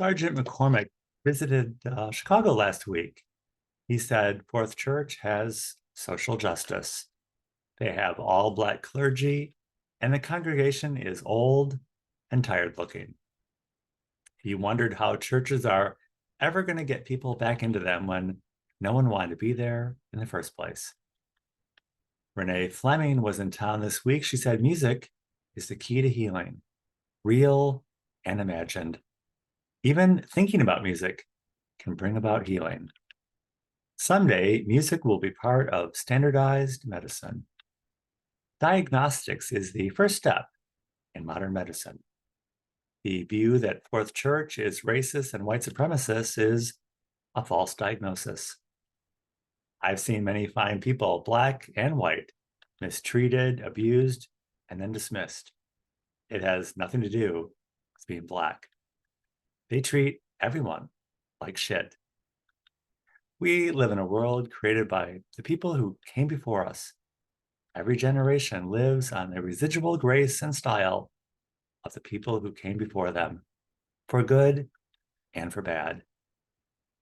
Sergeant McCormick visited Chicago last week. He said Fourth Church has social justice. They have all Black clergy, and the congregation is old and tired looking. He wondered how churches are ever going to get people back into them when no one wanted to be there in the first place. Renee Fleming was in town this week. She said music is the key to healing, real and imagined. Even thinking about music can bring about healing. Someday, music will be part of standardized medicine. Diagnostics is the first step in modern medicine. The view that Fourth Church is racist and white supremacist is a false diagnosis. I've seen many fine people, Black and white, mistreated, abused, and then dismissed. It has nothing to do with being Black. They treat everyone like shit. We live in a world created by the people who came before us. Every generation lives on the residual grace and style of the people who came before them, for good and for bad.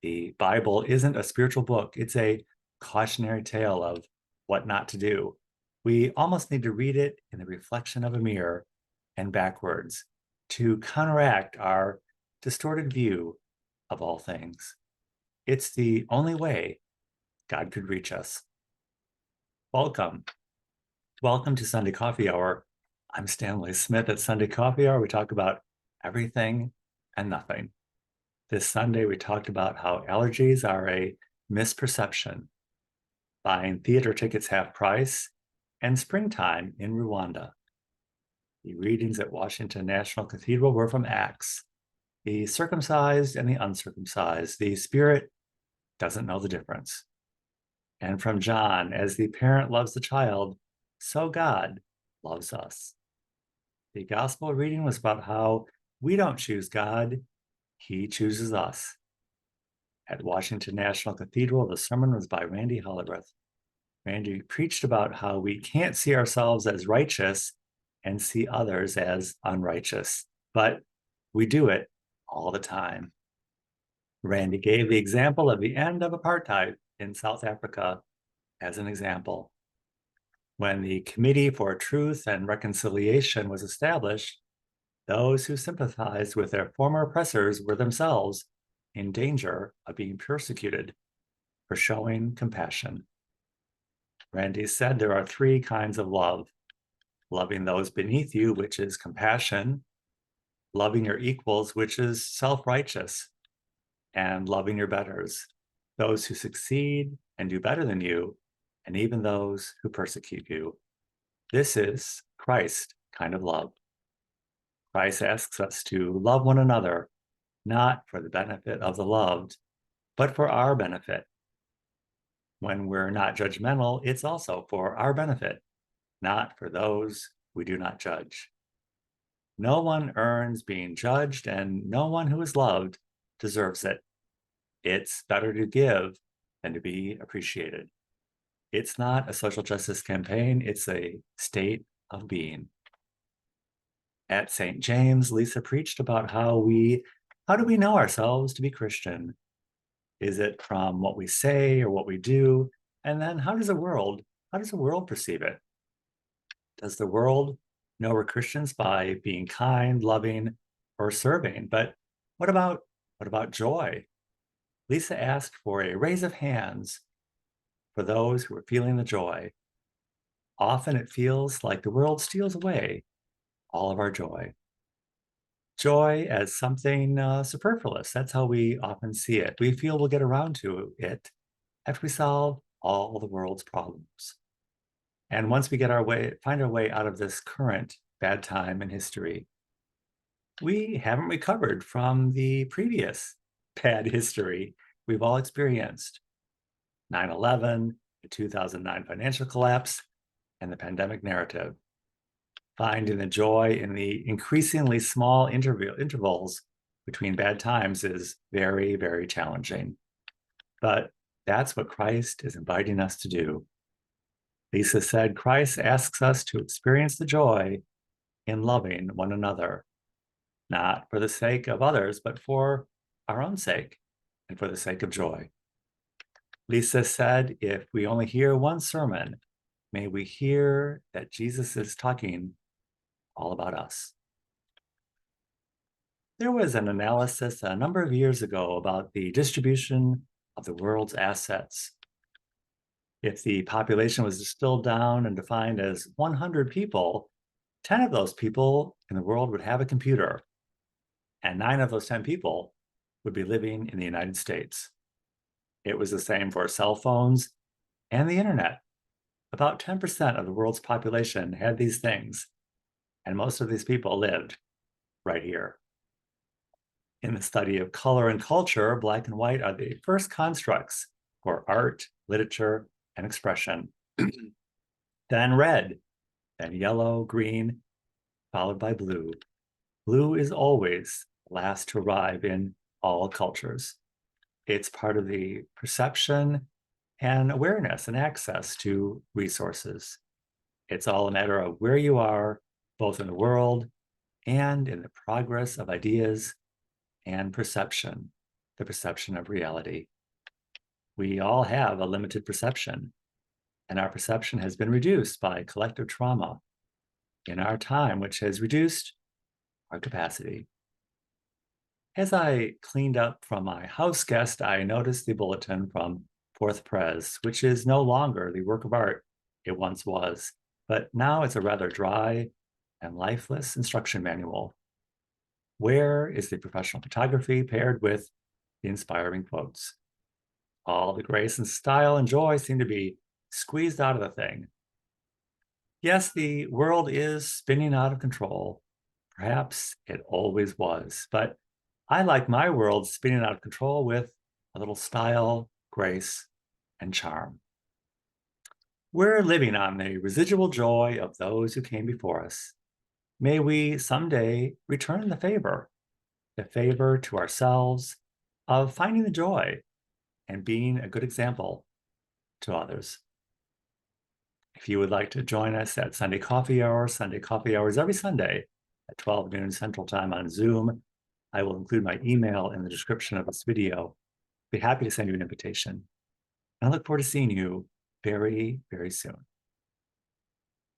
The Bible isn't a spiritual book, it's a cautionary tale of what not to do. We almost need to read it in the reflection of a mirror and backwards to counteract our distorted view of all things. It's the only way God could reach us. Welcome. Welcome to Sunday Coffee Hour. I'm Stanley Smith. At Sunday Coffee Hour, we talk about everything and nothing. This Sunday, we talked about how allergies are a misperception, buying theater tickets half price, and springtime in Rwanda. The readings at Washington National Cathedral were from Acts. The circumcised and the uncircumcised, the spirit doesn't know the difference. And from John, as the parent loves the child, so God loves us. The gospel reading was about how we don't choose God, he chooses us. At Washington National Cathedral, the sermon was by Randy Hollerath. Randy preached about how we can't see ourselves as righteous and see others as unrighteous, but we do it all the time. Randy gave the example of the end of apartheid in South Africa as an example. When the Committee for Truth and Reconciliation was established, those who sympathized with their former oppressors were themselves in danger of being persecuted for showing compassion. Randy said there are three kinds of love: loving those beneath you, which is compassion; loving your equals, which is self-righteous; and loving your betters, those who succeed and do better than you, and even those who persecute you. This is Christ kind of love. Christ asks us to love one another, not for the benefit of the loved, but for our benefit. When we're not judgmental, it's also for our benefit, not for those we do not judge. No one earns being judged, and no one who is loved deserves it. It's better to give than to be appreciated. It's not a social justice campaign, it's a state of being. At St. James, Lisa preached about how do we know ourselves to be Christian? Is it from what we say or what we do? And then how does the world perceive it? Does the world know we're Christians by being kind, loving, or serving? But what about joy? Lisa asked for a raise of hands for those who are feeling the joy. Often it feels like the world steals away all of our joy. Joy as something superfluous. That's how we often see it. We feel we'll get around to it after we solve all the world's problems. And once we find our way out of this current bad time in history, we haven't recovered from the previous bad history we've all experienced. 9/11, the 2009 financial collapse, and the pandemic narrative. Finding the joy in the increasingly small intervals between bad times is very, very challenging. But that's what Christ is inviting us to do. Lisa said, Christ asks us to experience the joy in loving one another. not for the sake of others, but for our own sake and for the sake of joy. Lisa said, if we only hear one sermon, may we hear that Jesus is talking all about us. There was an analysis a number of years ago about the distribution of the world's assets. If the population was distilled down and defined as 100 people, 10 of those people in the world would have a computer, and 9 of those 10 people would be living in the United States. It was the same for cell phones and the internet. About 10% of the world's population had these things, and most of these people lived right here. In the study of color and culture, black and white are the first constructs for art, literature, and expression. Then red, then yellow, green, followed by blue. Blue is always last to arrive in all cultures. It's part of the perception and awareness and access to resources. It's all a matter of where you are, both in the world and in the progress of ideas and perception, the perception of reality. We all have a limited perception, and our perception has been reduced by collective trauma in our time, which has reduced our capacity. As I cleaned up from my house guest, I noticed the bulletin from Fourth Pres, which is no longer the work of art it once was, but now it's a rather dry and lifeless instruction manual. Where is the professional photography paired with the inspiring quotes? All the grace and style and joy seem to be squeezed out of the thing. Yes, the world is spinning out of control. Perhaps it always was, but I like my world spinning out of control with a little style, grace, and charm. We're living on the residual joy of those who came before us. May we someday return the favor to ourselves of finding the joy and being a good example to others. If you would like to join us at Sunday Coffee Hours every Sunday at 12 noon Central Time on Zoom, I will include my email in the description of this video. Be happy to send you an invitation. I look forward to seeing you very, very soon.